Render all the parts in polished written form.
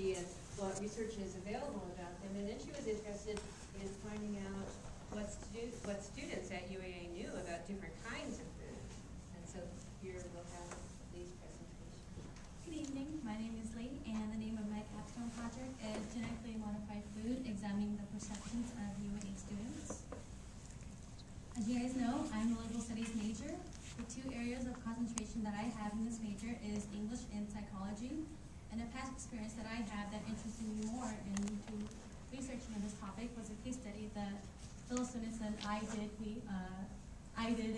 be and what research is available about them. And then she was interested in finding out what students at UAA knew about different kinds of food. And so here we'll have Lee's presentation. Good evening, my name is Lee, and the name of my capstone project is Genetically Modified Food, Examining the Perceptions of UAA Students. As you guys know, I'm a liberal studies major. The two areas of concentration that I have in this major is English and psychology. And a past experience that I had that interested me more into researching on this topic was a case study that fellow students and we did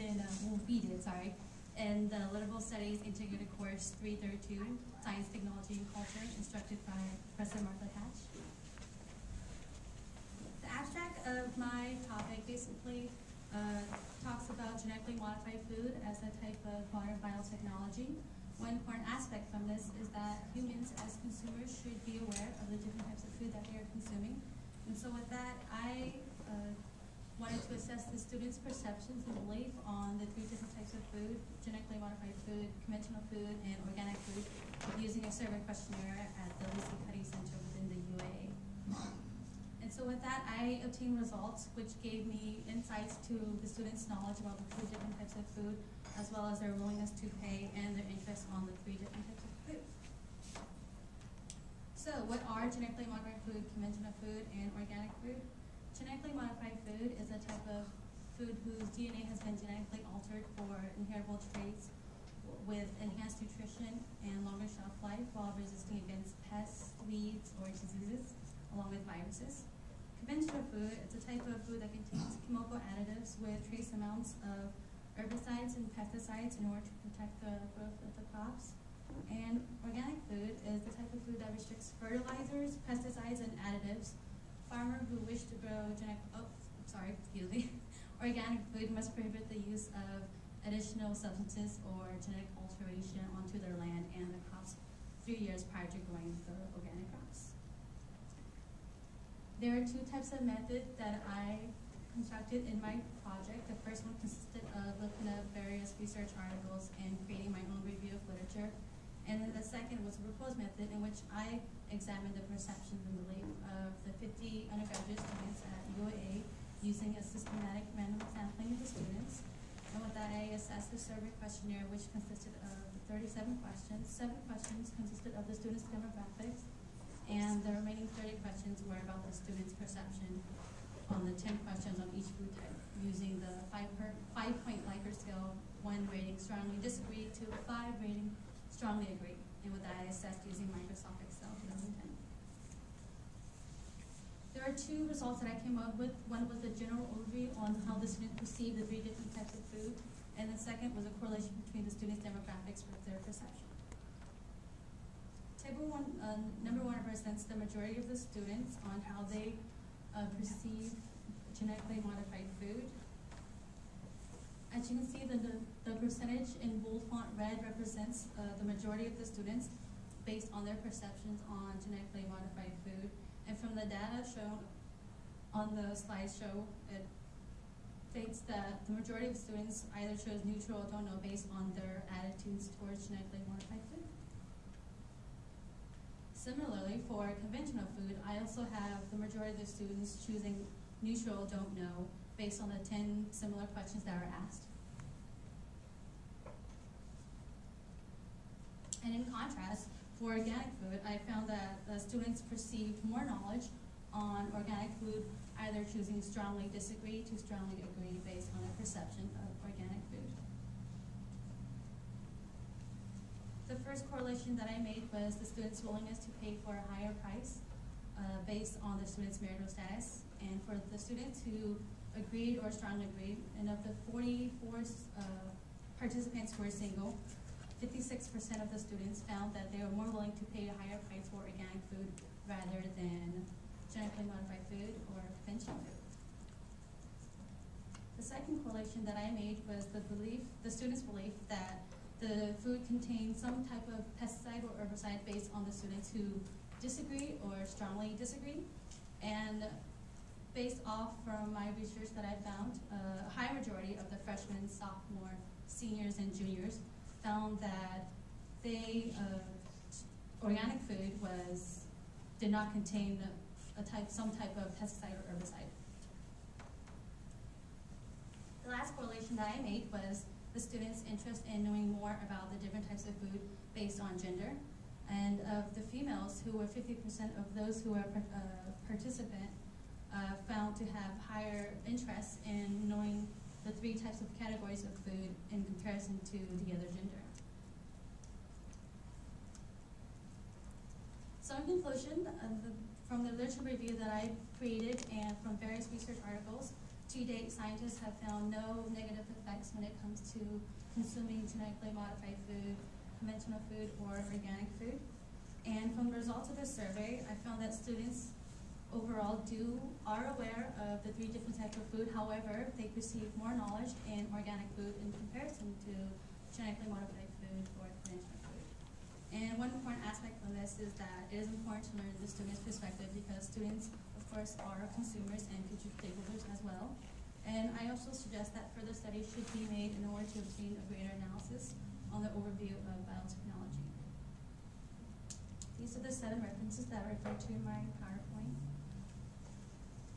in the Liberal Studies Integrated Course 332, Science, Technology, and Culture, instructed by Professor Martha Hatch. The abstract of my topic basically talks about genetically modified food as a type of modern biotechnology. One important aspect from this is that humans as consumers should be aware of the different types of food that they are consuming. And so with that, I wanted to assess the students' perceptions and belief on the three different types of food: genetically modified food, conventional food, and organic food, using a survey questionnaire at the Lisa Cuddy Center within the UAA. And so with that, I obtained results which gave me insights to the students' knowledge about the three different types of food, as well as their willingness to pay and their interest on the three different types of food. So what are genetically modified food, conventional food, and organic food? Genetically modified food is a type of food whose DNA has been genetically altered for inheritable traits with enhanced nutrition and longer shelf life while resisting against pests, weeds, or diseases, along with viruses. Conventional food is a type of food that contains chemical additives with trace amounts of herbicides and pesticides in order to protect the growth of the crops. And organic food is the type of food that restricts fertilizers, pesticides, and additives. Farmers who wish to grow organic food must prohibit the use of additional substances or genetic alteration onto their land and the crops 3 years prior to growing the organic crops. There are two types of methods that I constructed in my project. The first one consisted of looking up various research articles and creating my own review of literature. And then the second was a proposed method in which I examined the perceptions and belief of the 50 undergraduate students at UAA using a systematic random sampling of the students. And with that, I assessed the survey questionnaire, which consisted of 37 questions. 7 questions consisted of the students' demographics, and the remaining 30 questions were about the students' perception on the 10 questions on each food type, using the 5-point Likert scale, 1 rating strongly disagree to 5 rating strongly agree. And with that, I assessed using Microsoft Excel 2010. There are 2 results that I came up with. One was a general overview on how the students perceive the 3 different types of food, and the second was a correlation between the students' demographics with their perception. Table 1, number 1 represents the majority of the students on how they perceive genetically modified food. As you can see, the percentage in bold font red represents the majority of the students based on their perceptions on genetically modified food. And from the data shown on the slideshow, it states that the majority of students either chose neutral or don't know based on their attitudes towards genetically modified food. Similarly, for conventional food, I also have the majority of the students choosing neutral, don't know, based on the 10 similar questions that were asked. And in contrast, for organic food, I found that the students perceived more knowledge on organic food, either choosing strongly disagree to strongly agree based on their perception of organic food. The first correlation that I made was the students' willingness to pay for a higher price based on the students' marital status. And for the students who agreed or strongly agreed, and of the 44 participants who were single, 56% of the students found that they were more willing to pay a higher price for organic food rather than genetically modified food or conventional food. The second correlation that I made was the students' belief that the food contained some type of pesticide or herbicide based on the students who disagree or strongly disagree. And based off from my research that I found, a high majority of the freshmen, sophomore, seniors, and juniors found that organic food was did not contain some type of pesticide or herbicide. The last correlation that I made was the students' interest in knowing more about the different types of food based on gender. And of the females, who were 50% of those who were participant, found to have higher interest in knowing the 3 types of categories of food in comparison to the other gender. So in conclusion, from the literature review that I created and from various research articles, to date, scientists have found no negative effects when it comes to consuming genetically modified food, conventional food, or organic food. And from the results of this survey, I found that students overall are aware of the 3 different types of food. However, they perceive more knowledge in organic food in comparison to genetically modified food or conventional food. And one important aspect from this is that it is important to learn the student's perspective, because students, of course, are consumers and future stakeholders as well. And I also suggest that further studies should be made in order to obtain a greater analysis on the overview of biotechnology. These are the 7 references that I referred to in my PowerPoint.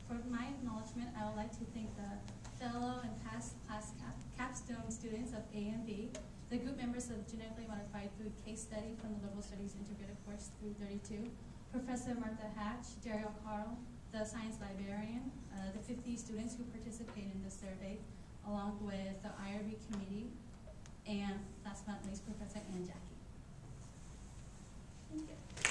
For my acknowledgement, I would like to thank the fellow and past class capstone students of A and B, the group members of Genetically Modified Food Case Study from the Liberal Studies Integrated Course 332, Professor Martha Hatch, Daryl Carl, the science librarian, the 50 students who participated in this survey, along with the IRB committee, and last but not least, Professor Ann Jackie. Thank you.